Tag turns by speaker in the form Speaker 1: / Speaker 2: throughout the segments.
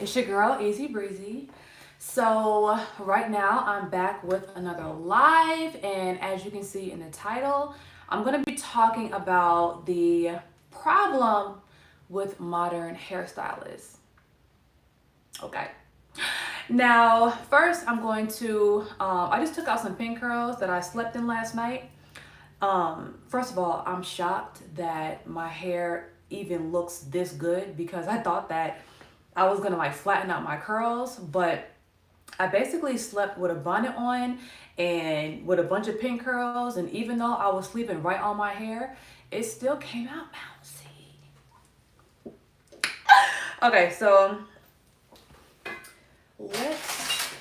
Speaker 1: It's your girl, Easy Breezy. So right now I'm back with another live, and as you can see in the title, I'm going to be talking about the problem with modern hairstylists. Okay. Now, first I'm going to, I just took out some pin curls that I slept in last night. First of all, I'm shocked that my hair even looks this good because I thought that I was gonna like flatten out my curls, but I basically slept with a bonnet on and with a bunch of pin curls, and even though I was sleeping right on my hair, it still came out bouncy. Okay, so let's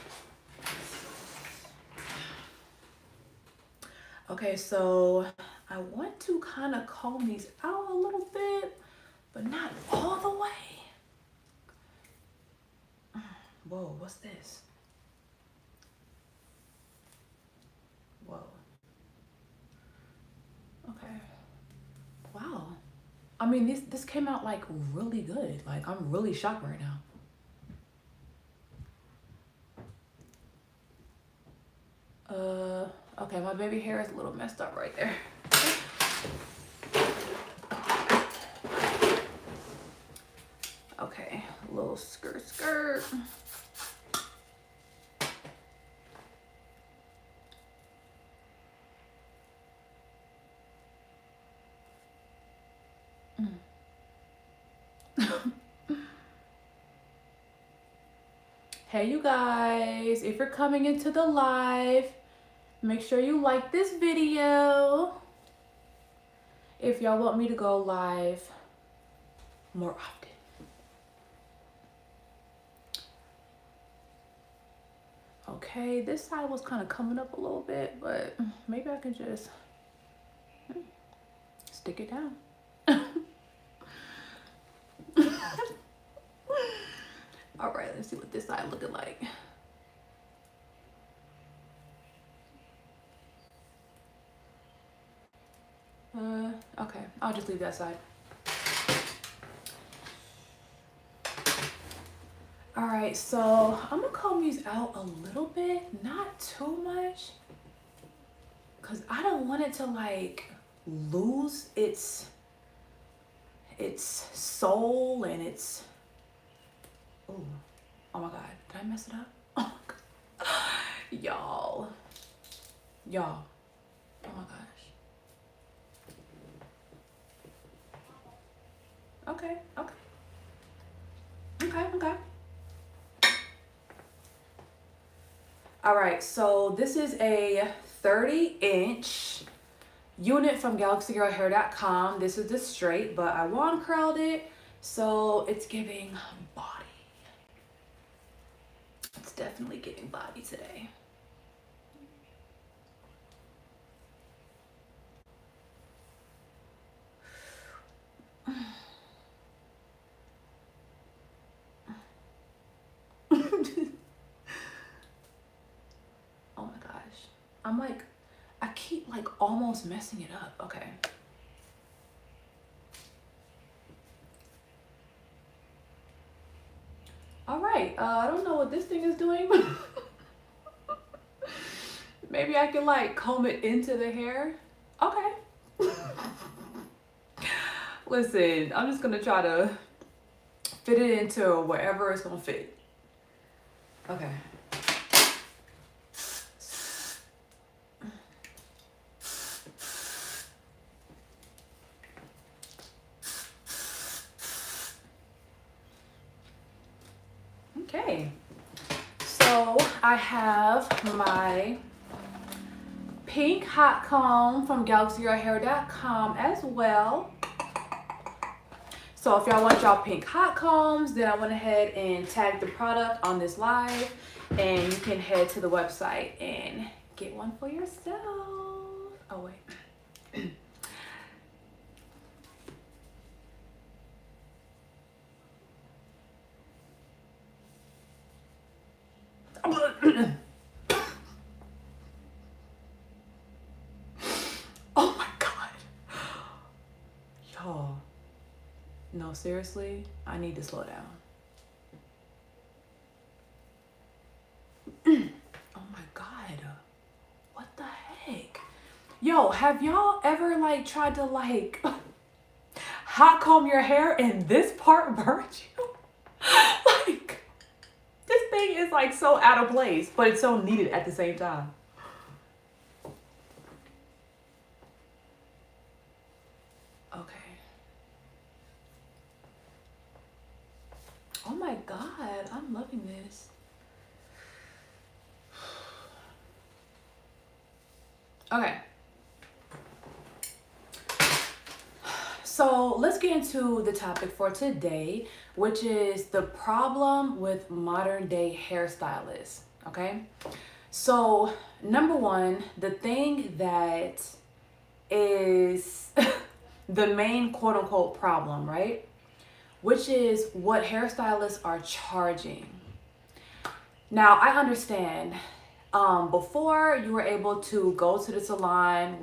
Speaker 1: okay, so I want to kind of comb these out a little bit, but not all the way. Whoa, what's this? Whoa. Okay. Wow. I mean, this came out like really good. Like, I'm really shocked right now. Okay, my baby hair is a little messed up right there. Okay, a little skirt. Hey you guys, if you're coming into the live, make sure you like this video if y'all want me to go live more often. Okay, this side was kind of coming up a little bit, but maybe I can just stick it down. All right, let's see what this side looking like. Okay, I'll just leave that side. All right, so I'm gonna comb these out a little bit, not too much, cause I don't want it to like lose its soul and its, oh my God, did I mess it up? Oh my God. Y'all, oh my gosh. Okay. All right, so this is a 30-inch unit from GalaxyGirlHair.com. This is the straight, but I wand curled it, so it's giving body. It's definitely giving body today. Oh my gosh. I'm like, I keep like almost messing it up. Okay. All right. I don't know what this thing is doing. Maybe I can like comb it into the hair. Okay. Listen, I'm just gonna try to fit it into wherever it's gonna fit. Okay. Okay, so I have my pink hot comb from GalaxyGirlHair.com as well. So if y'all want y'all pink hot combs, then I went ahead and tagged the product on this live, and you can head to the website and get one for yourself. Oh wait. Oh my God. Y'all. No, seriously, I need to slow down. Yo, have y'all ever like tried to like hot comb your hair and this part burnt you? Like, this thing is like so out of place, but it's so needed at the same time. Okay. Oh my God, I'm loving this. Okay. So let's get into the topic for today, which is the problem with modern day hairstylists. Okay. So, number one, the thing that is the main quote unquote problem, right? Which is what hairstylists are charging. Now, I understand before you were able to go to the salon,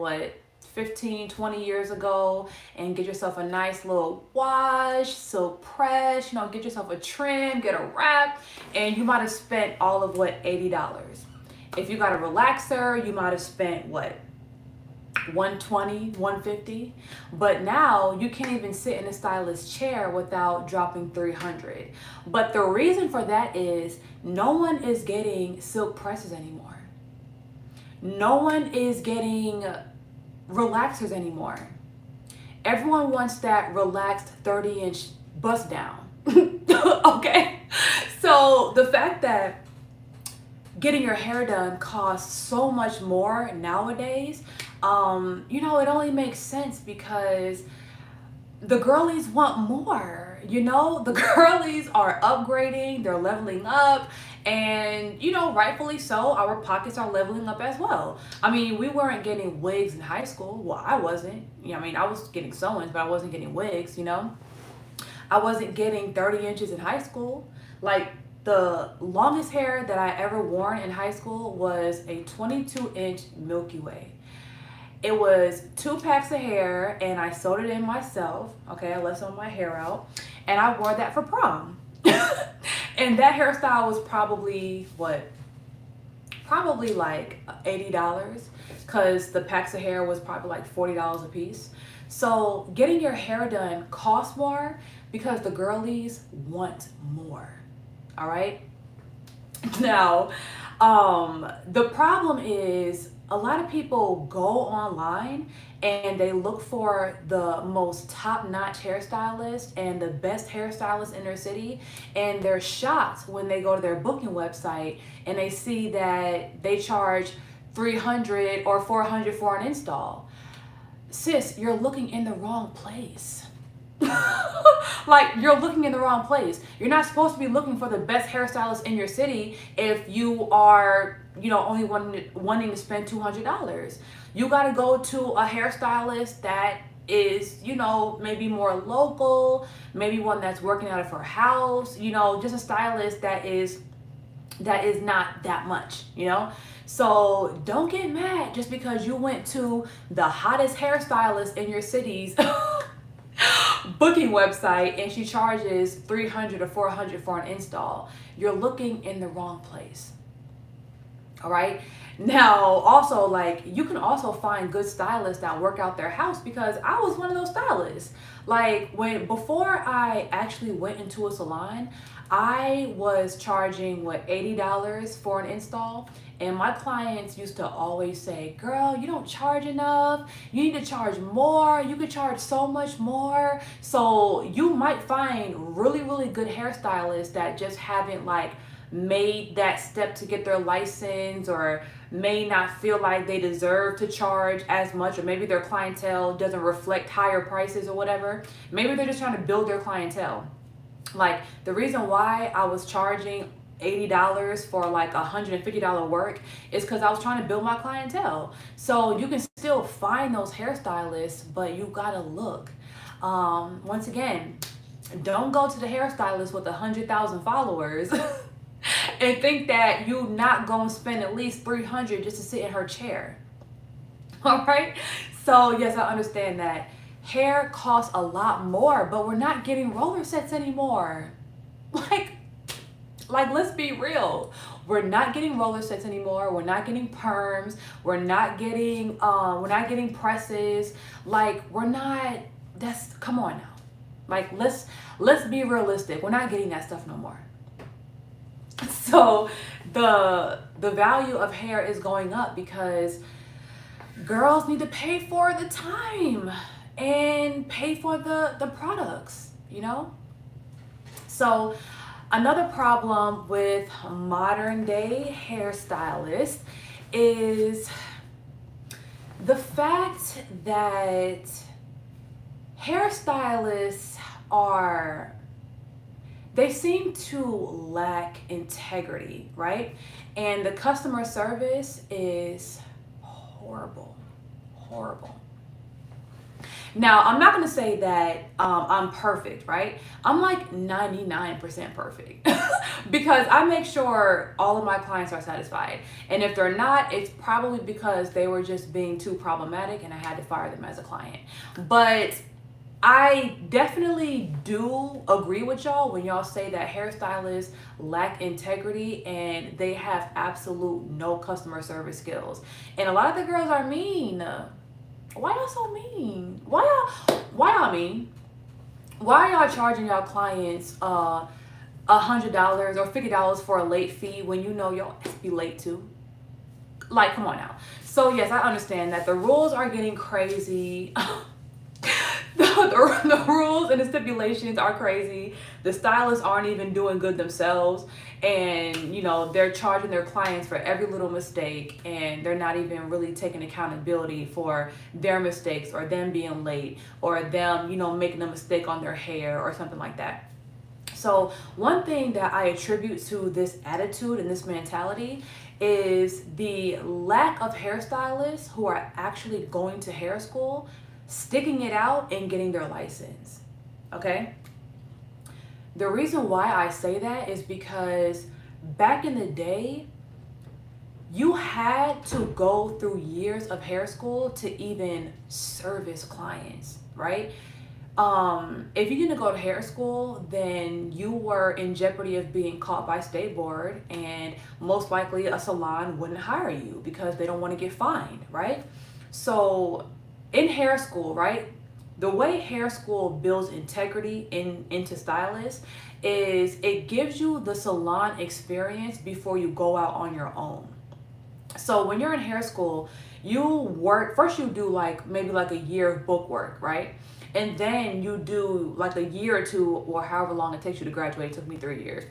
Speaker 1: 15, 20 years ago, and get yourself a nice little wash, silk press, get yourself a trim, get a wrap, and you might have spent all of $80. If you got a relaxer, you might have spent 120, 150. But now you can't even sit in a stylist chair without dropping 300. But the reason for that is no one is getting silk presses anymore. No one is getting relaxers anymore. Everyone wants that relaxed 30-inch bust down. Okay? So the fact that getting your hair done costs so much more nowadays, it only makes sense because the girlies want more. The girlies are upgrading, they're leveling up, and rightfully so, our pockets are leveling up as well. I mean, we weren't getting wigs in high school. Well, I wasn't. I was getting sew-ins, but I wasn't getting wigs. I wasn't getting 30 inches in high school. Like, the longest hair that I ever worn in high school was a 22-inch Milky Way. It was 2 packs of hair, and I sewed it in myself. Okay, I left some of my hair out, and I wore that for prom. And that hairstyle was probably like $80, because the packs of hair was probably like $40 a piece. So getting your hair done costs more because the girlies want more. All right. Now, the problem is a lot of people go online and they look for the most top-notch hairstylist and the best hairstylist in their city, and they're shocked when they go to their booking website and they see that they charge $300 or $400 for an install. Sis, you're looking in the wrong place. Like, you're looking in the wrong place. You're not supposed to be looking for the best hairstylist in your city if you are, only wanting to spend $200. You got to go to a hairstylist that is, maybe more local, maybe one that's working out of her house, just a stylist that is not that much, So don't get mad just because you went to the hottest hairstylist in your city's booking website and she charges $300 or $400 for an install. You're looking in the wrong place. All right. Now, also, like, you can also find good stylists that work out their house, because I was one of those stylists. Like, before I actually went into a salon, I was charging $80 for an install. And my clients used to always say, girl, you don't charge enough. You need to charge more. You could charge so much more. So you might find really, really good hairstylists that just haven't made that step to get their license, or may not feel like they deserve to charge as much, or maybe their clientele doesn't reflect higher prices or whatever. Maybe they're just trying to build their clientele. Like, the reason why I was charging $80 for $150 work is because I was trying to build my clientele. So you can still find those hairstylists, but you gotta look. Once again, don't go to the hairstylist with 100,000 followers and think that you're not gonna spend at least $300 just to sit in her chair. All right. So yes, I understand that hair costs a lot more, but we're not getting roller sets anymore. Like, let's be real. We're not getting roller sets anymore. We're not getting perms. We're not getting presses. Like, we're not, come on now. Like, let's be realistic. We're not getting that stuff no more. So the value of hair is going up because girls need to pay for the time and pay for the products, you know? So another problem with modern day hairstylists is the fact that hairstylists they seem to lack integrity, right? And the customer service is horrible. Now, I'm not going to say that I'm perfect, right? I'm like 99% perfect because I make sure all of my clients are satisfied. And if they're not, it's probably because they were just being too problematic and I had to fire them as a client. But I definitely do agree with y'all when y'all say that hairstylists lack integrity and they have absolute no customer service skills. And a lot of the girls are mean. Why y'all so mean? Why y'all mean? Why are y'all charging y'all clients $100 or $50 for a late fee when you know y'all be late too? Like, come on now. So yes, I understand that the rules are getting crazy. The rules and the stipulations are crazy. The stylists aren't even doing good themselves, and you know, they're charging their clients for every little mistake, and they're not even really taking accountability for their mistakes or them being late or them, you know, making a mistake on their hair or something like that. So one thing that I attribute to this attitude and this mentality is the lack of hairstylists who are actually going to hair school, sticking it out and getting their license. Okay? The reason why I say that is because back in the day, you had to go through years of hair school to even service clients, right? If you didn't go to hair school, then you were in jeopardy of being caught by state board, and most likely a salon wouldn't hire you because they don't want to get fined, right? So in hair school, right, the way hair school builds integrity into stylists is it gives you the salon experience before you go out on your own. So when you're in hair school, you work, first you do like maybe like a year of book work, right? And then you do like a year or two or however long it takes you to graduate. It took me 3 years.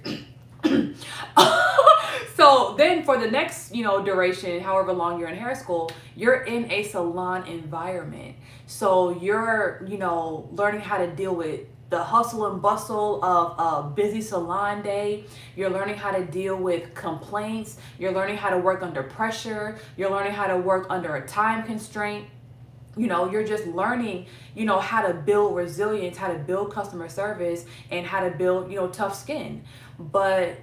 Speaker 1: So then for the next, you know, duration, however long you're in hair school, you're in a salon environment. So you're, you know, learning how to deal with the hustle and bustle of a busy salon day. You're learning how to deal with complaints. You're learning how to work under pressure. You're learning how to work under a time constraint. You know, you're just learning, you know, how to build resilience, how to build customer service, and how to build, you know, tough skin. But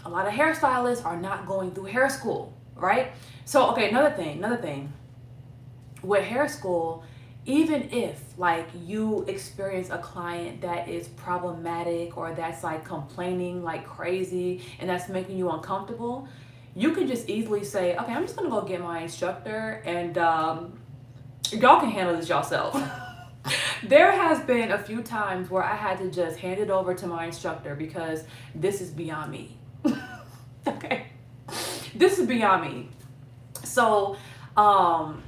Speaker 1: a lot of hairstylists are not going through hair school, right? So, okay, another thing. With hair school, even if like you experience a client that is problematic or that's like complaining like crazy and that's making you uncomfortable, you can just easily say, okay, I'm just gonna go get my instructor and y'all can handle this yourself. There has been a few times where I had to just hand it over to my instructor because this is beyond me. Okay, this is beyond me. So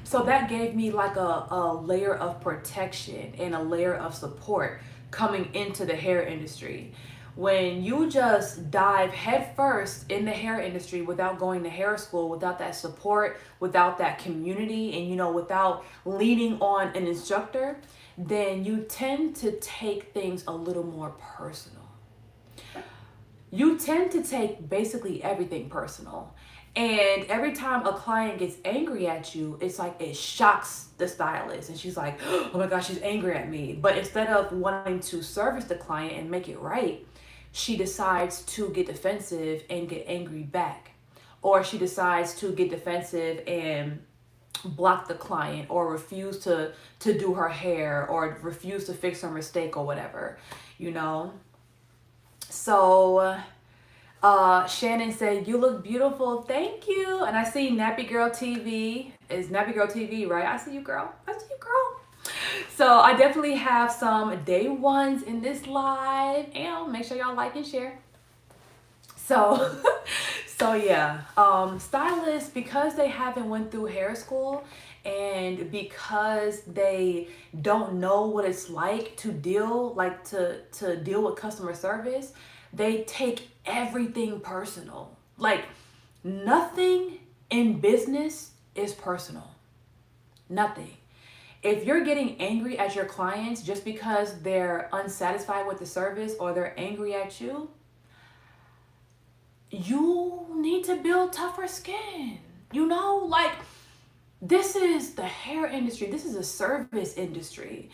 Speaker 1: so that gave me like a layer of protection and a layer of support coming into the hair industry. When you just dive headfirst in the hair industry without going to hair school, without that support, without that community, and you know, without leaning on an instructor, then you tend to take things a little more personal. You tend to take basically everything personal. And every time a client gets angry at you, it's like it shocks the stylist. And she's like, oh my gosh, she's angry at me. But instead of wanting to service the client and make it right, she decides to get defensive and get angry back. Or she decides to get defensive and block the client or refuse to do her hair or refuse to fix her mistake or whatever, you know? So Shannon said, "You look beautiful. Thank you." And I see Nappy Girl TV. Is Nappy Girl TV, right? I see you, girl. I see you, girl. So I definitely have some day ones in this live. And make sure y'all like and share. So, so yeah, stylists, because they haven't went through hair school and because they don't know what it's like to deal with customer service, they take everything personal. Like nothing in business is personal. Nothing. If you're getting angry at your clients just because they're unsatisfied with the service or they're angry at you, you need to build tougher skin. You know, like this is the hair industry. This is a service industry.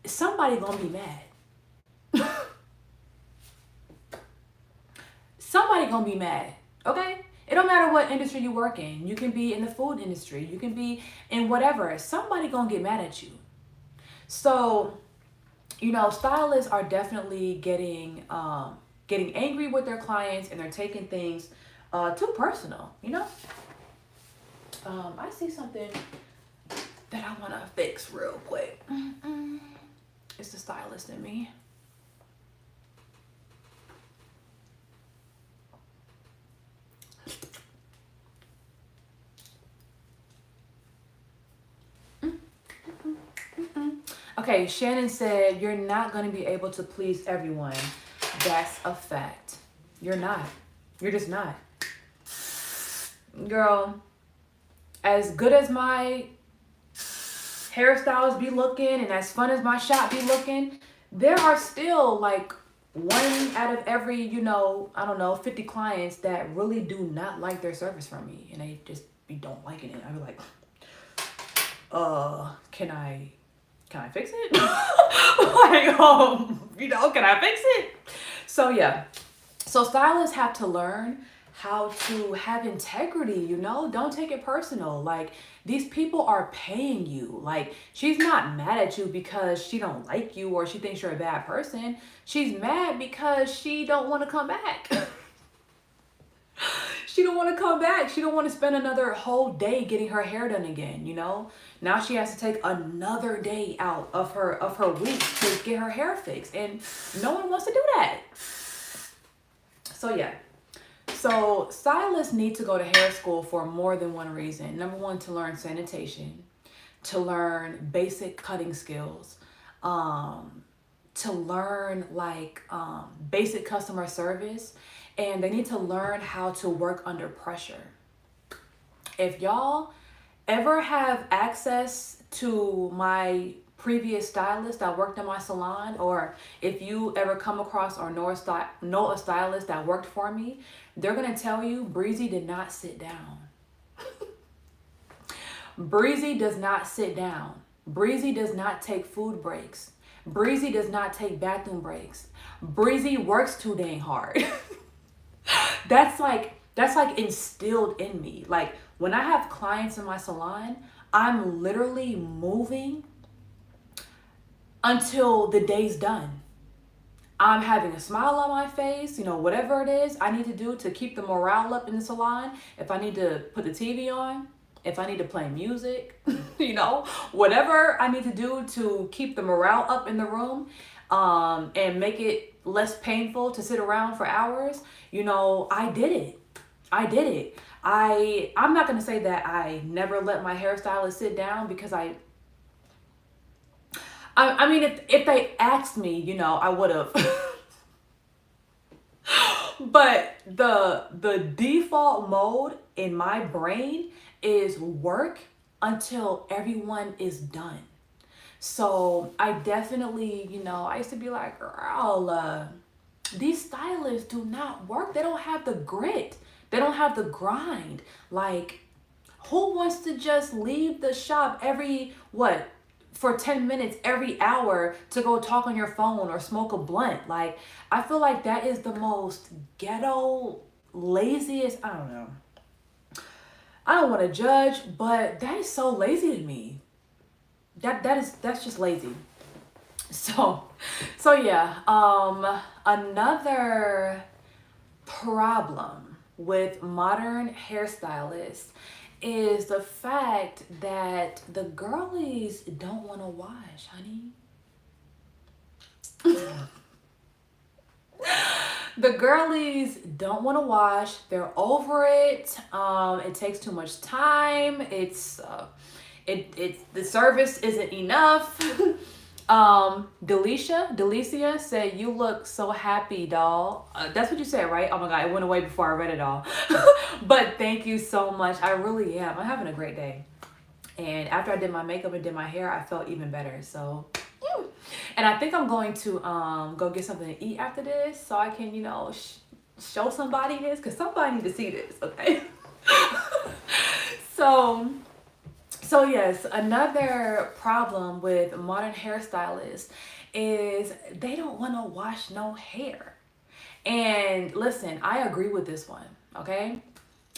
Speaker 1: Somebody gonna be mad. Somebody gonna be mad. Okay? It don't matter what industry you work in. You can be in the food industry. You can be in whatever. Somebody gonna get mad at you. So, you know, stylists are definitely getting angry with their clients and they're taking things too personal, you know? I see something that I want to fix real quick. It's the stylist in me. Okay, Shannon said, "You're not going to be able to please everyone." That's a fact. You're not. You're just not. Girl, as good as my hairstyles be looking and as fun as my shop be looking, there are still like one out of every, you know, I don't know, 50 clients that really do not like their service from me. And they just don't liking it. I be like, can I fix it? Like, you know, can I fix it? So yeah. So stylists have to learn how to have integrity, you know? Don't take it personal. Like, these people are paying you. Like, she's not mad at you because she don't like you or she thinks you're a bad person. She's mad because she don't want to come back. She don't want to come back. She don't want to spend another whole day getting her hair done again, you know? Now she has to take another day out of her week to get her hair fixed. And no one wants to do that. So yeah. So stylists need to go to hair school for more than one reason. Number one, to learn sanitation, to learn basic cutting skills, to learn basic customer service, and they need to learn how to work under pressure. If y'all ever have access to my previous stylist that worked in my salon, or if you ever come across or know a stylist that worked for me, they're gonna tell you Breezie did not sit down. Breezie does not sit down. Breezie does not take food breaks. Breezie does not take bathroom breaks. Breezie works too dang hard. That's like instilled in me. Like when I have clients in my salon, I'm literally moving until the day's done. I'm having a smile on my face, you know, whatever it is I need to do to keep the morale up in the salon. If I need to put the TV on, if I need to play music, you know, whatever I need to do to keep the morale up in the room, and make it less painful to sit around for hours, you know, I did it. I'm not going to say that I never let my hairstylist sit down, because I mean, if they asked me, you know, I would have. But the default mode in my brain is work until everyone is done. So I definitely, you know, I used to be like, girl, these stylists do not work. They don't have the grit. They don't have the grind. Like, who wants to just leave the shop for 10 minutes every hour to go talk on your phone or smoke a blunt? Like, I feel like that is the most ghetto, laziest, I don't know. I don't want to judge, but that is so lazy to me. That's just lazy. So yeah, another problem with modern hairstylists is the fact that the girlies don't want to wash, honey. The girlies don't want to wash. They're over it. It takes too much time. The service isn't enough. Delicia said, "You look so happy, doll." That's what you said, right? Oh my God, it went away before I read it all. But thank you so much. I really am. I'm having a great day. And after I did my makeup and did my hair, I felt even better. So, and I think I'm going to go get something to eat after this, so I can, show somebody this, because somebody needs to see this, okay? So yes, another problem with modern hairstylists is they don't want to wash no hair. And listen, I agree with this one, okay?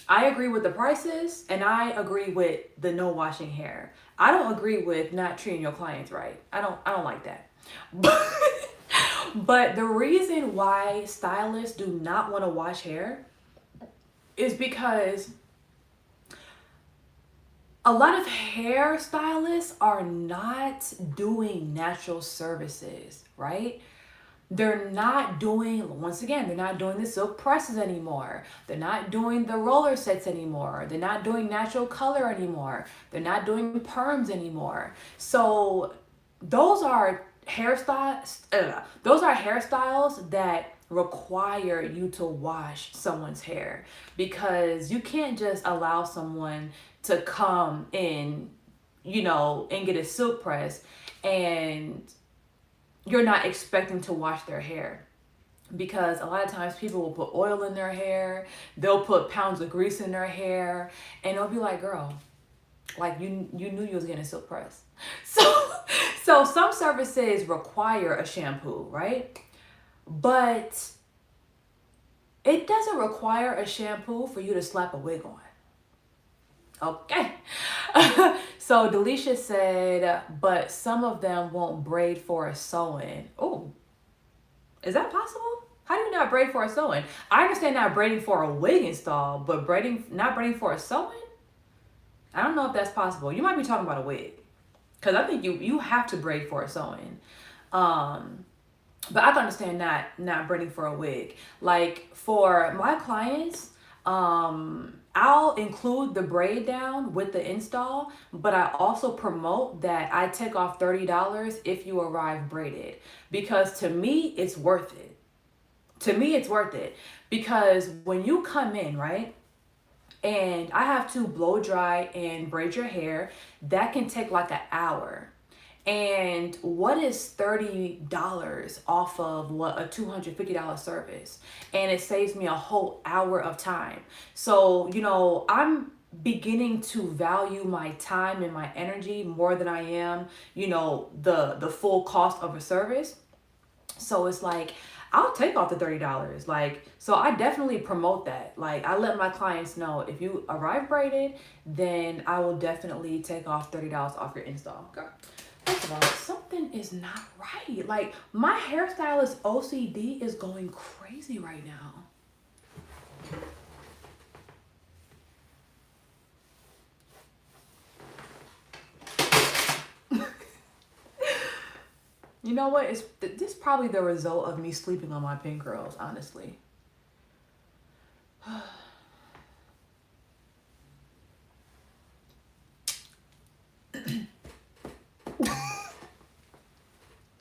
Speaker 1: I agree with the prices, and I agree with the no washing hair. I don't agree with not treating your clients right. I don't like that. But the reason why stylists do not want to wash hair is because a lot of hairstylists are not doing natural services, right? They're not doing, once again, they're not doing the silk presses anymore. They're not doing the roller sets anymore. They're not doing natural color anymore. They're not doing perms anymore. So those are hairstyles that require you to wash someone's hair, because you can't just allow someone to come in, and get a silk press and you're not expecting to wash their hair. Because a lot of times people will put oil in their hair, they'll put pounds of grease in their hair, and they'll be like, girl, like you knew you was getting a silk press. So some services require a shampoo, right? But it doesn't require a shampoo for you to slap a wig on. Okay. So Delisha said, but some of them won't braid for a sew-in. Oh, is that possible? How do you not braid for a sew-in? I understand not braiding for a wig install, but not braiding for a sew-in? I don't know if that's possible. You might be talking about a wig, because I think you have to braid for a sew-in. But I can understand not braiding for a wig. Like for my clients, I'll include the braid down with the install, but I also promote that I take off $30 if you arrive braided, because to me, it's worth it. Because when you come in, right, and I have to blow dry and braid your hair, that can take like an hour. And what is $30 off of what a $250 service? And it saves me a whole hour of time. So, I'm beginning to value my time and my energy more than I am, the full cost of a service. So it's like, I'll take off the $30. So I definitely promote that. Like, I let my clients know, if you arrive braided, then I will definitely take off $30 off your install. Girl. First of all, something is not right. Like, my hairstylist OCD is going crazy right now. You know what? This is probably the result of me sleeping on my pin curls, honestly.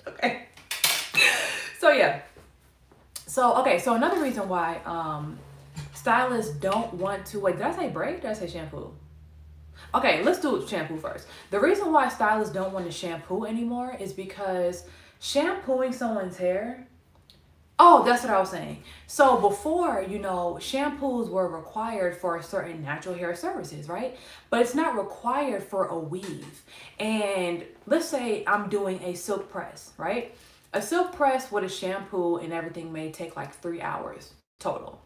Speaker 1: Okay. So yeah. So another reason why stylists don't want to, wait, did I say braid? Did I say shampoo? Okay, let's do shampoo first. The reason why stylists don't want to shampoo anymore is because shampooing someone's hair, oh, that's what I was saying. So before, shampoos were required for certain natural hair services, right? But it's not required for a weave. And let's say I'm doing a silk press, right? A silk press with a shampoo and everything may take like 3 hours total.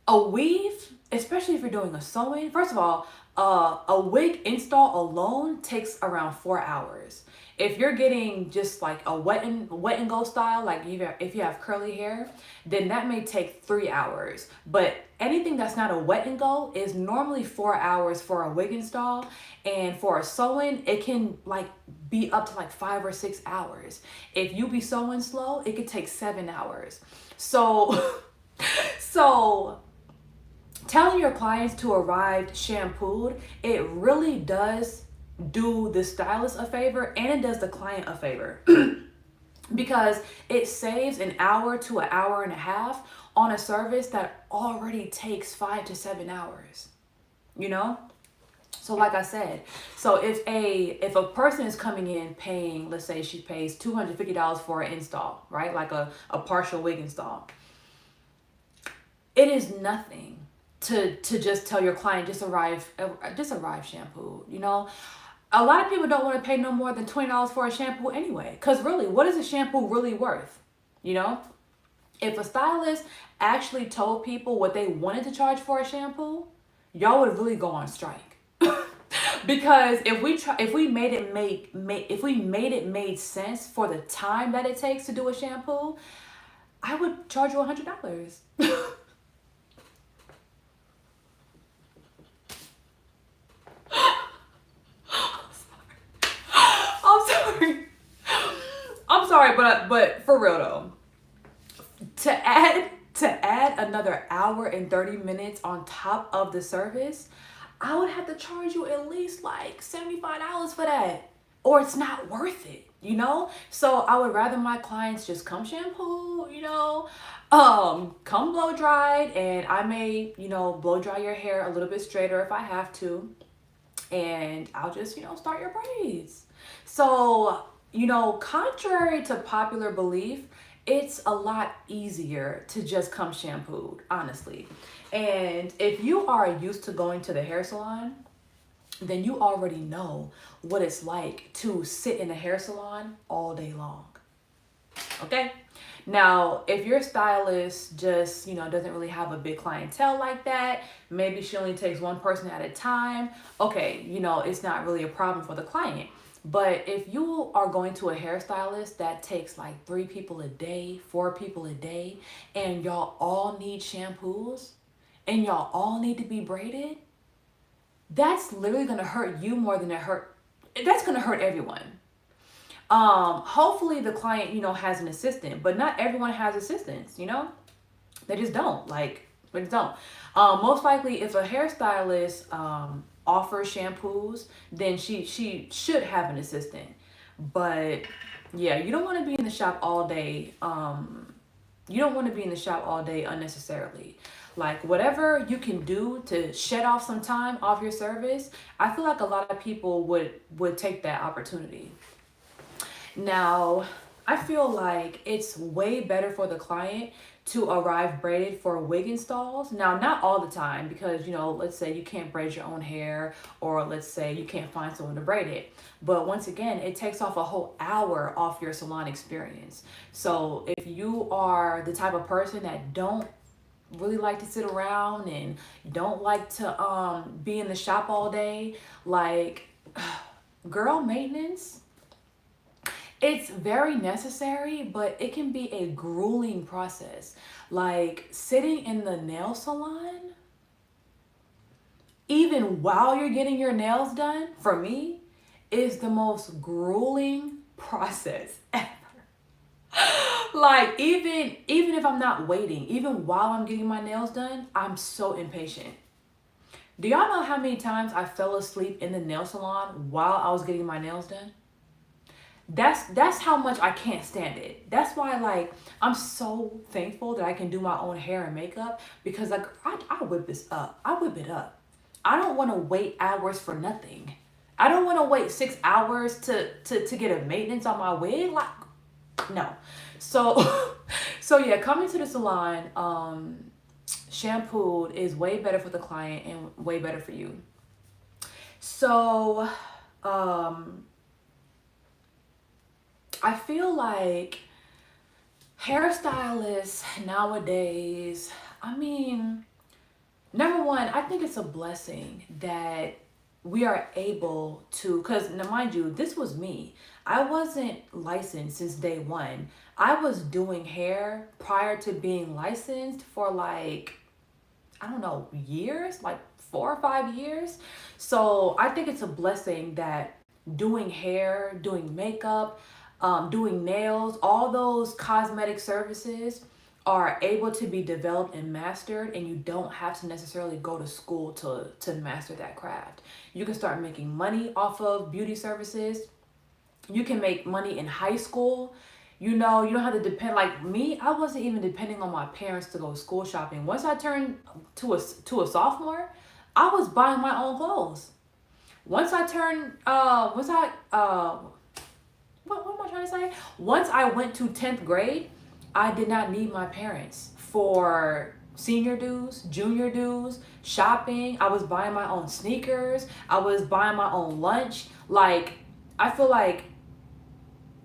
Speaker 1: A weave, especially if you're doing a sew-in, first of all, A wig install alone takes around 4 hours. If you're getting just like a wet and go style, like if you have curly hair, then that may take 3 hours. But anything that's not a wet and go is normally 4 hours for a wig install, and for a sew-in, it can like be up to like 5 or 6 hours. If you be sewing slow, it could take 7 hours. So, so telling your clients to arrive shampooed, it really does do the stylist a favor and it does the client a favor because it saves an hour to an hour and a half on a service that already takes 5 to 7 hours, you know? So like I said, so if a person is coming in paying, let's say she pays $250 for an install, right? Like a partial wig install. It is nothing to just tell your client just arrive shampooed, you know? A lot of people don't want to pay no more than $20 for a shampoo anyway. Because really, what is a shampoo really worth? You know? If a stylist actually told people what they wanted to charge for a shampoo, y'all would really go on strike. Because if we made it made sense for the time that it takes to do a shampoo, I would charge you $100. I'm sorry, but for real though, to add another hour and 30 minutes on top of the service, I would have to charge you at least like $75 for that, or it's not worth it, you know? So I would rather my clients just come shampoo, you know, come blow dried, and I may, you know, blow dry your hair a little bit straighter if I have to, and I'll just, you know, start your braids. So, you know, contrary to popular belief, it's a lot easier to just come shampooed, honestly. And if you are used to going to the hair salon, then you already know what it's like to sit in a hair salon all day long. Okay? Now, if your stylist just, you know, doesn't really have a big clientele like that, maybe she only takes one person at a time, okay, you know, it's not really a problem for the client. But if you are going to a hairstylist that takes like 3 people a day, 4 people a day, and y'all all need shampoos, and y'all all need to be braided, that's literally gonna hurt you more than that's gonna hurt everyone. Hopefully the client, you know, has an assistant, but not everyone has assistants, you know? They just don't. They just don't. Most likely if a hairstylist offers shampoos, then she should have an assistant. But yeah, you don't want to be in the shop all day. You don't want to be in the shop all day unnecessarily. Like whatever you can do to shed off some time off your service, I feel like a lot of people would take that opportunity. Now, I feel like it's way better for the client to arrive braided for wig installs. Now, not all the time because, you know, let's say you can't braid your own hair, or let's say you can't find someone to braid it. But once again, it takes off a whole hour off your salon experience. So if you are the type of person that don't really like to sit around and don't like to be in the shop all day, like girl, maintenance, it's very necessary, but it can be a grueling process. Like sitting in the nail salon, even while you're getting your nails done, for me, is the most grueling process ever. Like even if I'm not waiting, even while I'm getting my nails done, I'm so impatient. Do y'all know how many times I fell asleep in the nail salon while I was getting my nails done? That's how much I can't stand it. That's why, like, I'm so thankful that I can do my own hair and makeup, because like I whip this up. I whip it up. I don't want to wait hours for nothing. I don't want to wait 6 hours to get a maintenance on my wig. Like, no. So so yeah, coming to the salon shampooed is way better for the client and way better for you. So I feel like hairstylists nowadays, I mean, number one, I think it's a blessing that we are able to, because now mind you, this was me. I wasn't licensed since day one. I was doing hair prior to being licensed for like, I don't know, years, like 4 or 5 years. So I think it's a blessing that doing hair, doing makeup, doing nails, all those cosmetic services are able to be developed and mastered, and you don't have to necessarily go to school to master that craft. You can start making money off of beauty services. You can make money in high school. You don't have to depend, like me, I wasn't even depending on my parents to go school shopping. Once I turned to a sophomore, I was buying my own clothes. Once I turned once I what am I trying to say? Once I went to 10th grade, I did not need my parents for senior dues, junior dues, shopping. I was buying my own sneakers. I was buying my own lunch. Like, I feel like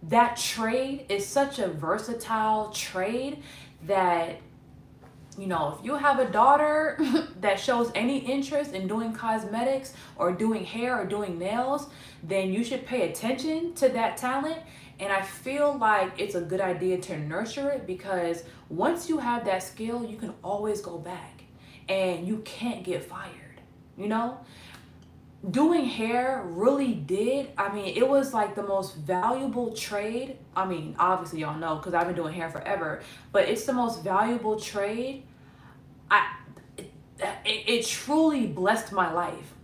Speaker 1: that trade is such a versatile trade that, if you have a daughter that shows any interest in doing cosmetics or doing hair or doing nails, then you should pay attention to that talent. And I feel like it's a good idea to nurture it, because once you have that skill, you can always go back and you can't get fired, Doing hair really did. I mean, it was like the most valuable trade. I mean, obviously y'all know because I've been doing hair forever, but it's the most valuable trade. I it truly blessed my life.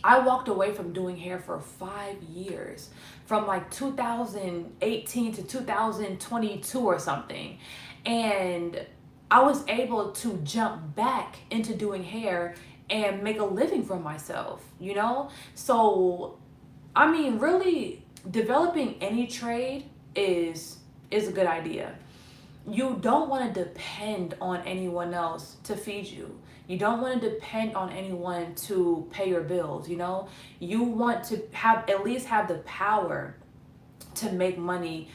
Speaker 1: I walked away from doing hair for 5 years, from like 2018 to 2022 or something. And I was able to jump back into doing hair and make a living for myself. So, I mean, really, developing any trade is a good idea. You don't want to depend on anyone else to feed you. You don't want to depend on anyone to pay your bills. You want to at least have the power to make money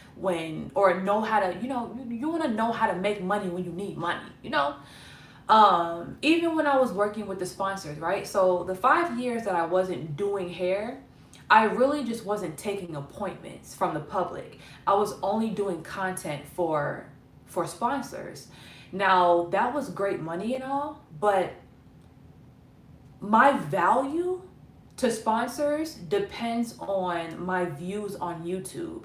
Speaker 1: or know how to, you want to know how to make money when you need money. Even when I was working with the sponsors, right? So the 5 years that I wasn't doing hair, I really just wasn't taking appointments from the public. I was only doing content for sponsors. Now, that was great money and all, but my value to sponsors depends on my views on YouTube.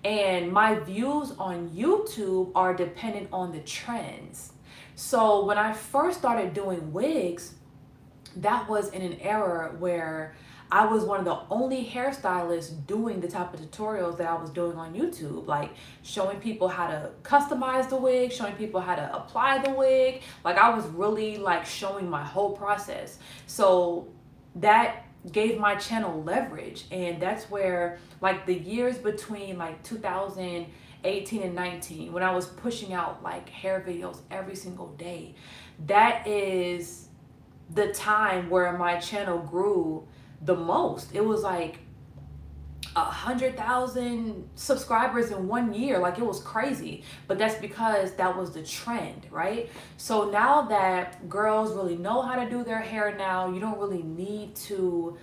Speaker 1: And my views on YouTube are dependent on the trends. So when I first started doing wigs, that was in an era where I was one of the only hairstylists doing the type of tutorials that I was doing on YouTube, like showing people how to customize the wig, showing people how to apply the wig. Like, I was really like showing my whole process. So that gave my channel leverage. And that's where, like, the years between like 2018 and 19, when I was pushing out like hair videos every single day, that is the time where my channel grew the most. It was like 100,000 subscribers in 1 year. Like, it was crazy, but that's because that was the trend, right? So now that girls really know how to do their hair now, you don't really need to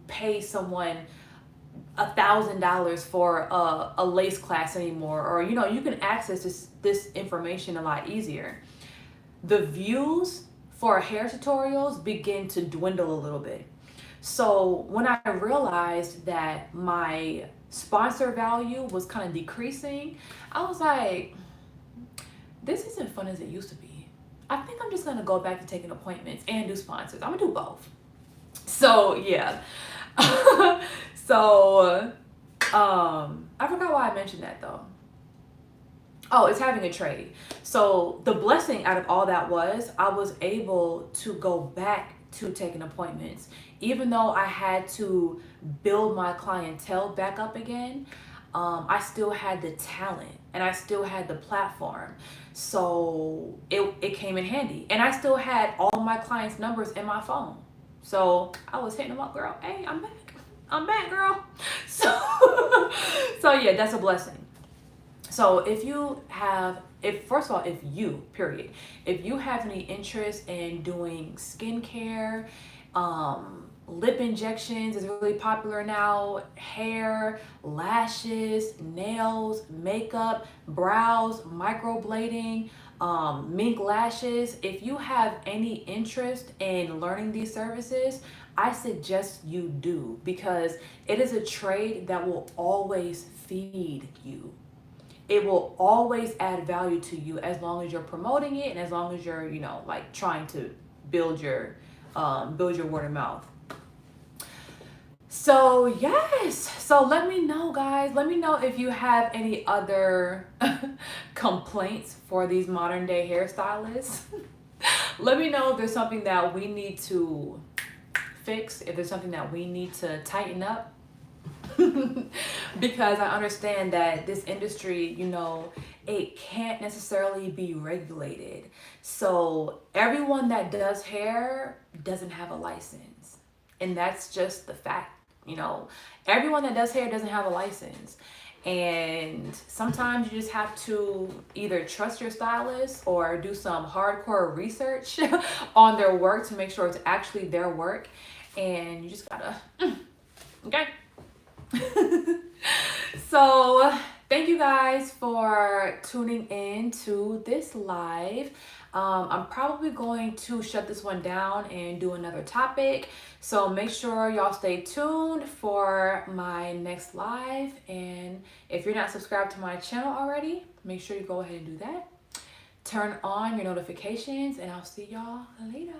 Speaker 1: pay someone $1,000 for a lace class anymore, or you can access this information a lot easier. The views for hair tutorials begin to dwindle a little bit. So when I realized that my sponsor value was kind of decreasing, I was like, this isn't fun as it used to be. I think I'm just gonna go back to taking appointments and do sponsors. I'm gonna do both. So yeah. So I forgot why I mentioned that though. Oh, it's having a trade. So the blessing out of all that was I was able to go back to taking appointments. Even though I had to build my clientele back up again, I still had the talent and I still had the platform. So it came in handy. And I still had all my clients' numbers in my phone. So I was hitting them up, girl. Hey, I'm back. I'm back, girl. So yeah, that's a blessing. So if first of all, period, if you have any interest in doing skincare, lip injections is really popular now, hair, lashes, nails, makeup, brows, microblading, mink lashes. If you have any interest in learning these services, I suggest you do, because it is a trade that will always feed you. It will always add value to you as long as you're promoting it and as long as you're, like trying to build your build your word of mouth. So yes, so let me know, guys. Let me know if you have any other complaints for these modern day hairstylists. Let me know if there's something that we need to fix, if there's something that we need to tighten up. Because I understand that this industry, it can't necessarily be regulated. So everyone that does hair doesn't have a license. And that's just the fact. Everyone that does hair doesn't have a license. And sometimes you just have to either trust your stylist or do some hardcore research on their work to make sure it's actually their work. And you just gotta, okay? So thank you guys for tuning in to this live. I'm probably going to shut this one down and do another topic. So make sure y'all stay tuned for my next live. And if you're not subscribed to my channel already, make sure you go ahead and do that. Turn on your notifications, and I'll see y'all later.